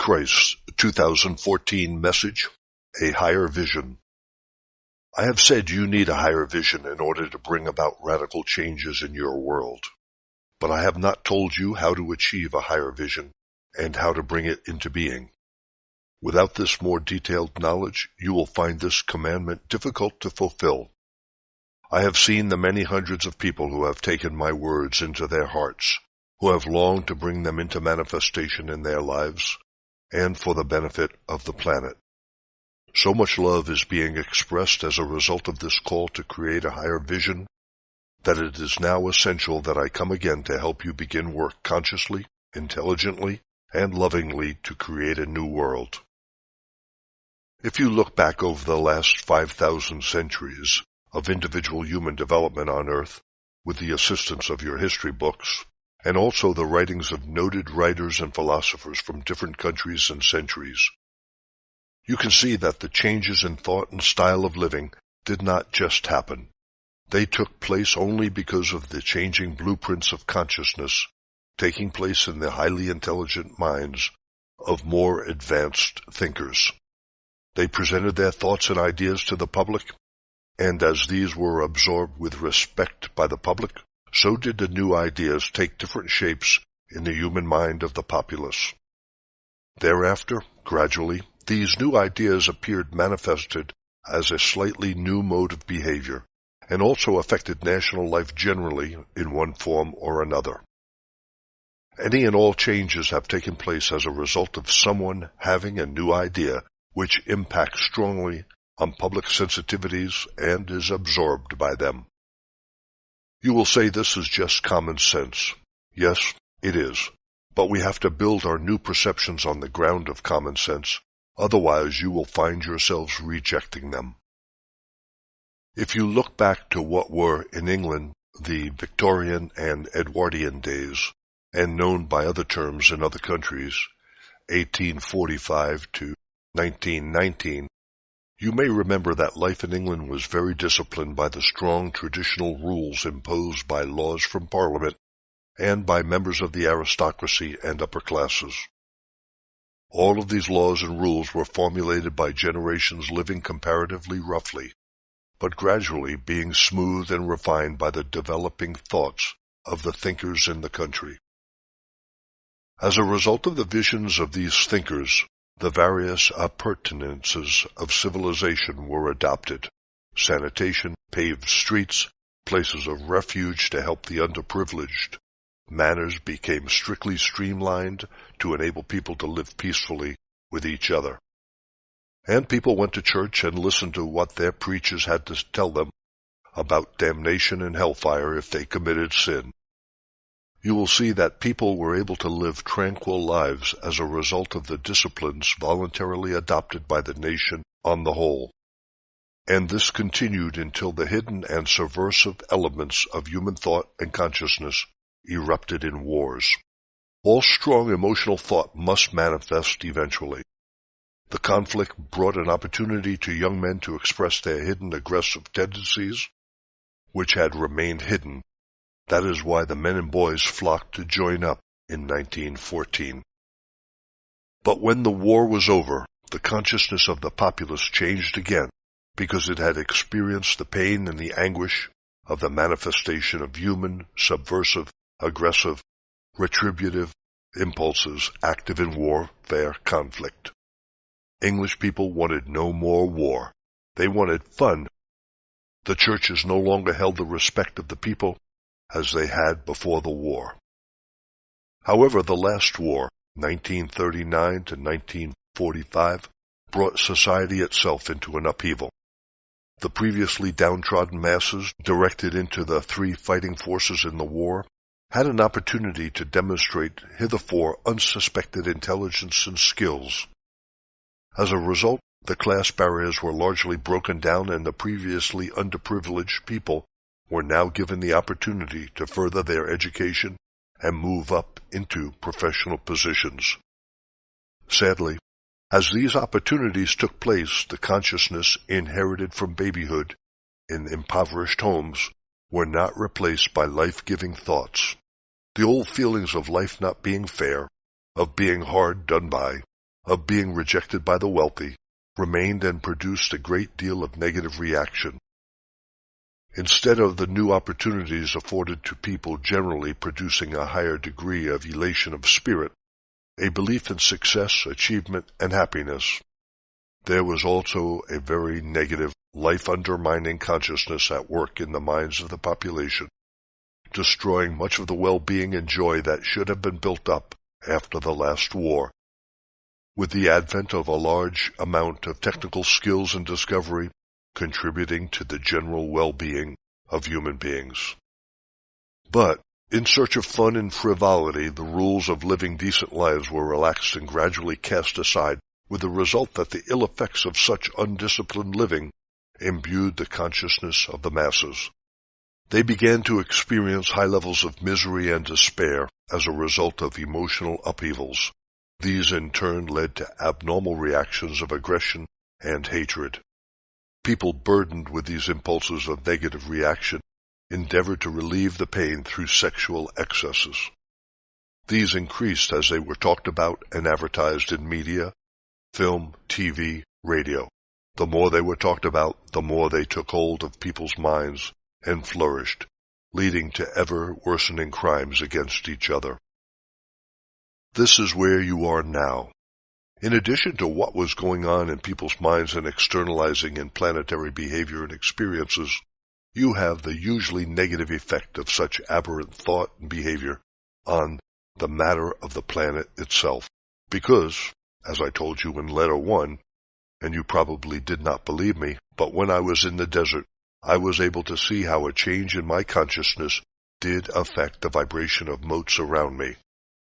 Christ's 2014 message, A Higher Vision. I have said you need a higher vision in order to bring about radical changes in your world. But I have not told you how to achieve a higher vision and how to bring it into being. Without this more detailed knowledge, you will find this commandment difficult to fulfill. I have seen the many hundreds of people who have taken my words into their hearts, who have longed to bring them into manifestation in their lives, and for the benefit of the planet. So much love is being expressed as a result of this call to create a higher vision that it is now essential that I come again to help you begin work consciously, intelligently, and lovingly to create a new world. If you look back over the last 5,000 centuries of individual human development on Earth, with the assistance of your history books, and also the writings of noted writers and philosophers from different countries and centuries, you can see that the changes in thought and style of living did not just happen. They took place only because of the changing blueprints of consciousness taking place in the highly intelligent minds of more advanced thinkers. They presented their thoughts and ideas to the public, and as these were absorbed with respect by the public, so did the new ideas take different shapes in the human mind of the populace. Thereafter, gradually, these new ideas appeared manifested as a slightly new mode of behavior, and also affected national life generally in one form or another. Any and all changes have taken place as a result of someone having a new idea which impacts strongly on public sensitivities and is absorbed by them. You will say this is just common sense. Yes, it is. But we have to build our new perceptions on the ground of common sense, otherwise you will find yourselves rejecting them. If you look back to what were in England the Victorian and Edwardian days, and known by other terms in other countries, 1845 to 1919, you may remember that life in England was very disciplined by the strong traditional rules imposed by laws from Parliament and by members of the aristocracy and upper classes. All of these laws and rules were formulated by generations living comparatively roughly, but gradually being smoothed and refined by the developing thoughts of the thinkers in the country. As a result of the visions of these thinkers, the various appurtenances of civilization were adopted: sanitation, paved streets, places of refuge to help the underprivileged. Manners became strictly streamlined to enable people to live peacefully with each other. And people went to church and listened to what their preachers had to tell them about damnation and hellfire if they committed sin. You will see that people were able to live tranquil lives as a result of the disciplines voluntarily adopted by the nation on the whole. And this continued until the hidden and subversive elements of human thought and consciousness erupted in wars. All strong emotional thought must manifest eventually. The conflict brought an opportunity to young men to express their hidden aggressive tendencies, which had remained hidden. That is why the men and boys flocked to join up in 1914. But when the war was over, the consciousness of the populace changed again, because it had experienced the pain and the anguish of the manifestation of human, subversive, aggressive, retributive impulses active in warfare conflict. English people wanted no more war. They wanted fun. The churches no longer held the respect of the people as they had before the war. However, the last war, 1939 to 1945, brought society itself into an upheaval. The previously downtrodden masses, directed into the three fighting forces in the war, had an opportunity to demonstrate hitherto unsuspected intelligence and skills. As a result, the class barriers were largely broken down, and the previously underprivileged people were now given the opportunity to further their education and move up into professional positions. Sadly, as these opportunities took place, the consciousness inherited from babyhood in impoverished homes were not replaced by life-giving thoughts. The old feelings of life not being fair, of being hard done by, of being rejected by the wealthy, remained and produced a great deal of negative reaction. Instead of the new opportunities afforded to people generally producing a higher degree of elation of spirit, a belief in success, achievement, and happiness, there was also a very negative, life-undermining consciousness at work in the minds of the population, destroying much of the well-being and joy that should have been built up after the last war. With the advent of a large amount of technical skills and discovery, contributing to the general well-being of human beings. But, in search of fun and frivolity, the rules of living decent lives were relaxed and gradually cast aside, with the result that the ill effects of such undisciplined living imbued the consciousness of the masses. They began to experience high levels of misery and despair as a result of emotional upheavals. These in turn led to abnormal reactions of aggression and hatred. People burdened with these impulses of negative reaction endeavored to relieve the pain through sexual excesses. These increased as they were talked about and advertised in media, film, TV, radio. The more they were talked about, the more they took hold of people's minds and flourished, leading to ever-worsening crimes against each other. This is where you are now. In addition to what was going on in people's minds and externalizing in planetary behavior and experiences, you have the usually negative effect of such aberrant thought and behavior on the matter of the planet itself. Because, as I told you in letter 1, and you probably did not believe me, but when I was in the desert, I was able to see how a change in my consciousness did affect the vibration of motes around me,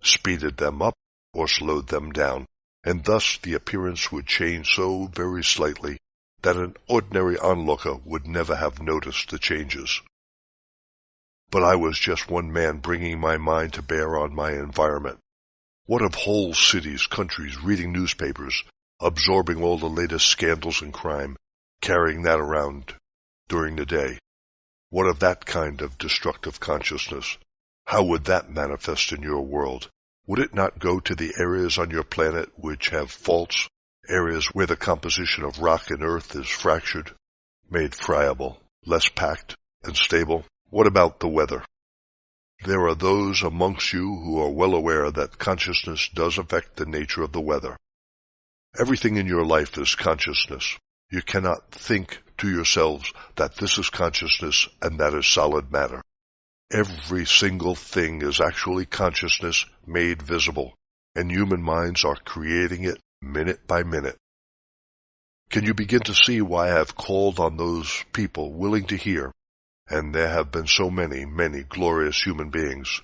speeded them up or slowed them down. And thus the appearance would change so very slightly that an ordinary onlooker would never have noticed the changes. But I was just one man bringing my mind to bear on my environment. What of whole cities, countries, reading newspapers, absorbing all the latest scandals and crime, carrying that around during the day? What of that kind of destructive consciousness? How would that manifest in your world? Would it not go to the areas on your planet which have faults, areas where the composition of rock and earth is fractured, made friable, less packed, and stable? What about the weather? There are those amongst you who are well aware that consciousness does affect the nature of the weather. Everything in your life is consciousness. You cannot think to yourselves that this is consciousness and that is solid matter. Every single thing is actually consciousness made visible, and human minds are creating it minute by minute. Can you begin to see why I have called on those people willing to hear, and there have been so many, many glorious human beings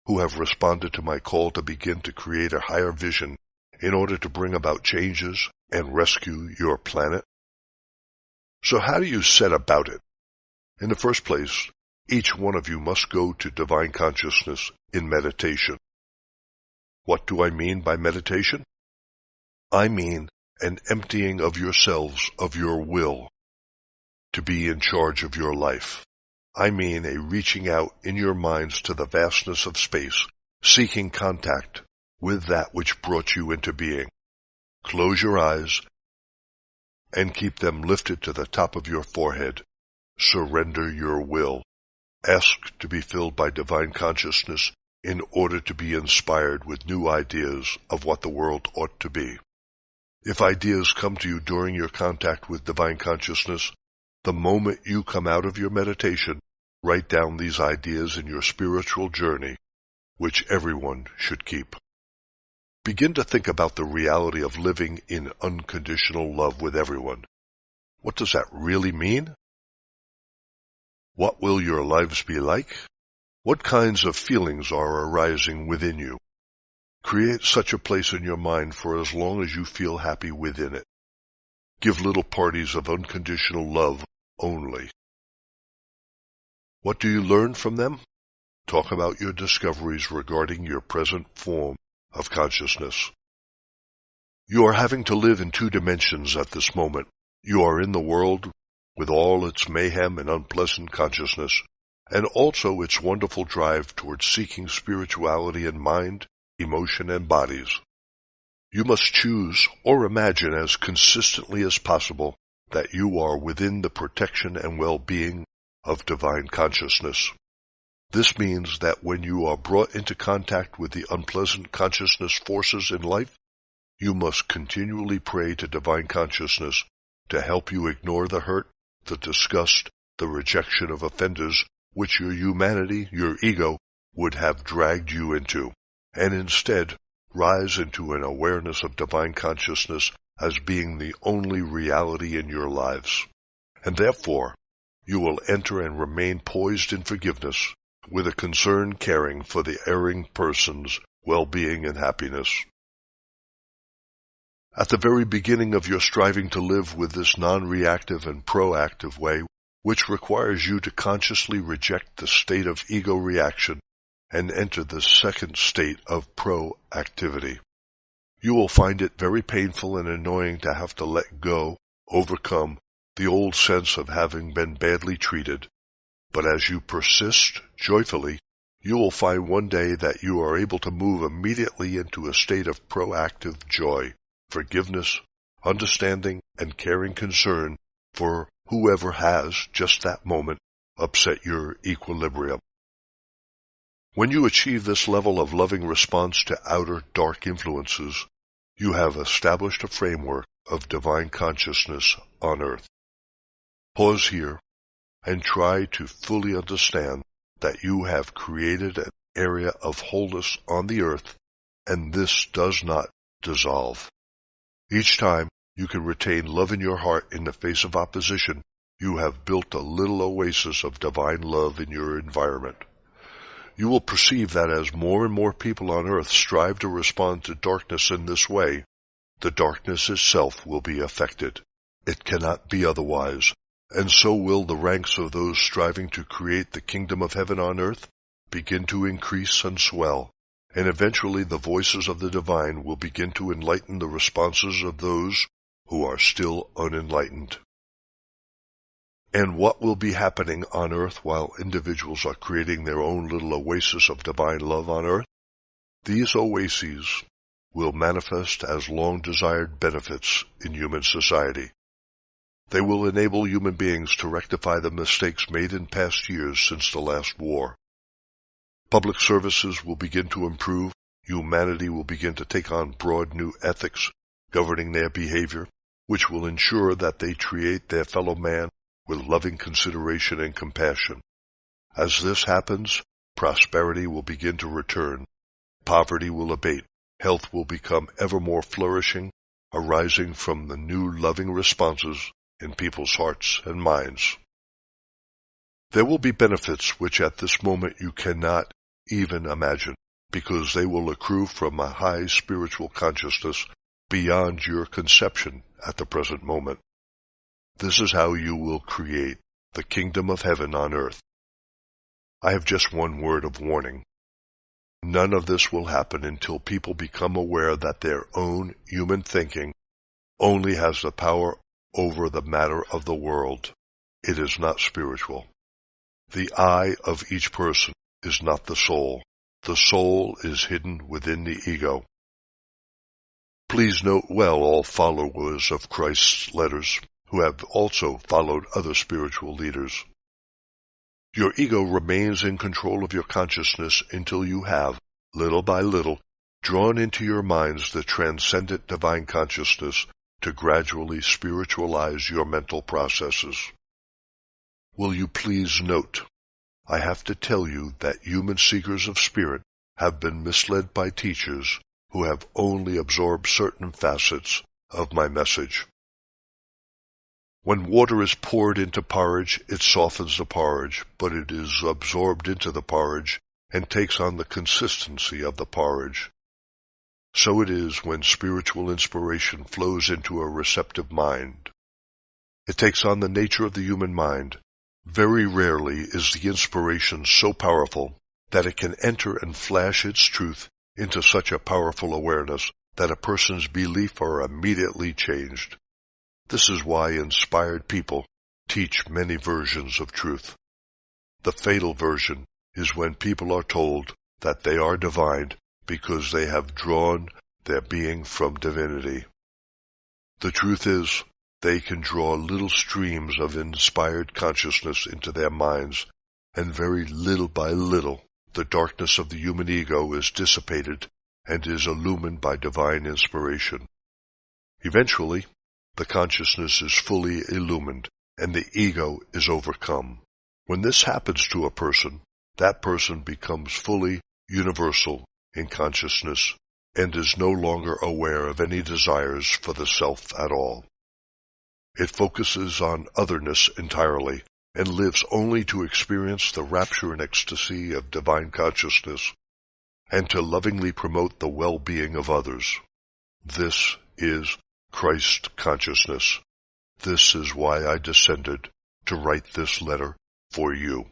who have responded to my call to begin to create a higher vision in order to bring about changes and rescue your planet? So how do you set about it? In the first place, each one of you must go to divine consciousness in meditation. What do I mean by meditation? I mean an emptying of yourselves of your will to be in charge of your life. I mean a reaching out in your minds to the vastness of space, seeking contact with that which brought you into being. Close your eyes and keep them lifted to the top of your forehead. Surrender your will. Ask to be filled by divine consciousness in order to be inspired with new ideas of what the world ought to be. If ideas come to you during your contact with divine consciousness, the moment you come out of your meditation, write down these ideas in your spiritual journey, which everyone should keep. Begin to think about the reality of living in unconditional love with everyone. What does that really mean? What will your lives be like? What kinds of feelings are arising within you? Create such a place in your mind for as long as you feel happy within it. Give little parties of unconditional love only. What do you learn from them? Talk about your discoveries regarding your present form of consciousness. You are having to live in 2 dimensions at this moment. You are in the world with all its mayhem and unpleasant consciousness, and also its wonderful drive towards seeking spirituality in mind, emotion, and bodies. You must choose or imagine as consistently as possible that you are within the protection and well-being of divine consciousness. This means that when you are brought into contact with the unpleasant consciousness forces in life, you must continually pray to divine consciousness to help you ignore the hurt, the disgust, the rejection of offenders which your humanity, your ego, would have dragged you into, and instead rise into an awareness of divine consciousness as being the only reality in your lives. And therefore, you will enter and remain poised in forgiveness, with a concerned caring for the erring person's well-being and happiness. At the very beginning of your striving to live with this non-reactive and proactive way, which requires you to consciously reject the state of ego reaction and enter the second state of proactivity, you will find it very painful and annoying to have to let go, overcome, the old sense of having been badly treated. But as you persist joyfully, you will find one day that you are able to move immediately into a state of proactive joy, forgiveness, understanding, and caring concern for whoever has, just that moment, upset your equilibrium. When you achieve this level of loving response to outer dark influences, you have established a framework of divine consciousness on earth. Pause here and try to fully understand that you have created an area of wholeness on the earth, and this does not dissolve. Each time you can retain love in your heart in the face of opposition, you have built a little oasis of divine love in your environment. You will perceive that as more and more people on earth strive to respond to darkness in this way, the darkness itself will be affected. It cannot be otherwise, and so will the ranks of those striving to create the kingdom of heaven on earth begin to increase and swell, and eventually the voices of the divine will begin to enlighten the responses of those who are still unenlightened. And what will be happening on earth while individuals are creating their own little oasis of divine love on earth? These oases will manifest as long-desired benefits in human society. They will enable human beings to rectify the mistakes made in past years since the last war. Public services will begin to improve, humanity will begin to take on broad new ethics governing their behavior, which will ensure that they treat their fellow man with loving consideration and compassion. As this happens, prosperity will begin to return, poverty will abate, health will become ever more flourishing, arising from the new loving responses in people's hearts and minds. There will be benefits which at this moment you cannot even imagine, because they will accrue from a high spiritual consciousness beyond your conception at the present moment. This is how you will create the kingdom of heaven on earth. I have just one word of warning. None of this will happen until people become aware that their own human thinking only has the power over the matter of the world. It is not spiritual. The I of each person is not the soul. The soul is hidden within the ego. Please note well all followers of Christ's letters who have also followed other spiritual leaders. Your ego remains in control of your consciousness until you have, little by little, drawn into your minds the transcendent divine consciousness to gradually spiritualize your mental processes. Will you please note, I have to tell you that human seekers of spirit have been misled by teachers who have only absorbed certain facets of my message. When water is poured into porridge, it softens the porridge, but it is absorbed into the porridge and takes on the consistency of the porridge. So it is when spiritual inspiration flows into a receptive mind. It takes on the nature of the human mind. Very rarely is the inspiration so powerful that it can enter and flash its truth into such a powerful awareness that a person's beliefs are immediately changed. This is why inspired people teach many versions of truth. The fatal version is when people are told that they are divine because they have drawn their being from divinity. The truth is, they can draw little streams of inspired consciousness into their minds, and very little by little, the darkness of the human ego is dissipated and is illumined by divine inspiration. Eventually, the consciousness is fully illumined, and the ego is overcome. When this happens to a person, that person becomes fully universal in consciousness, and is no longer aware of any desires for the self at all. It focuses on otherness entirely, and lives only to experience the rapture and ecstasy of divine consciousness, and to lovingly promote the well-being of others. This is Christ consciousness. This is why I descended to write this letter for you.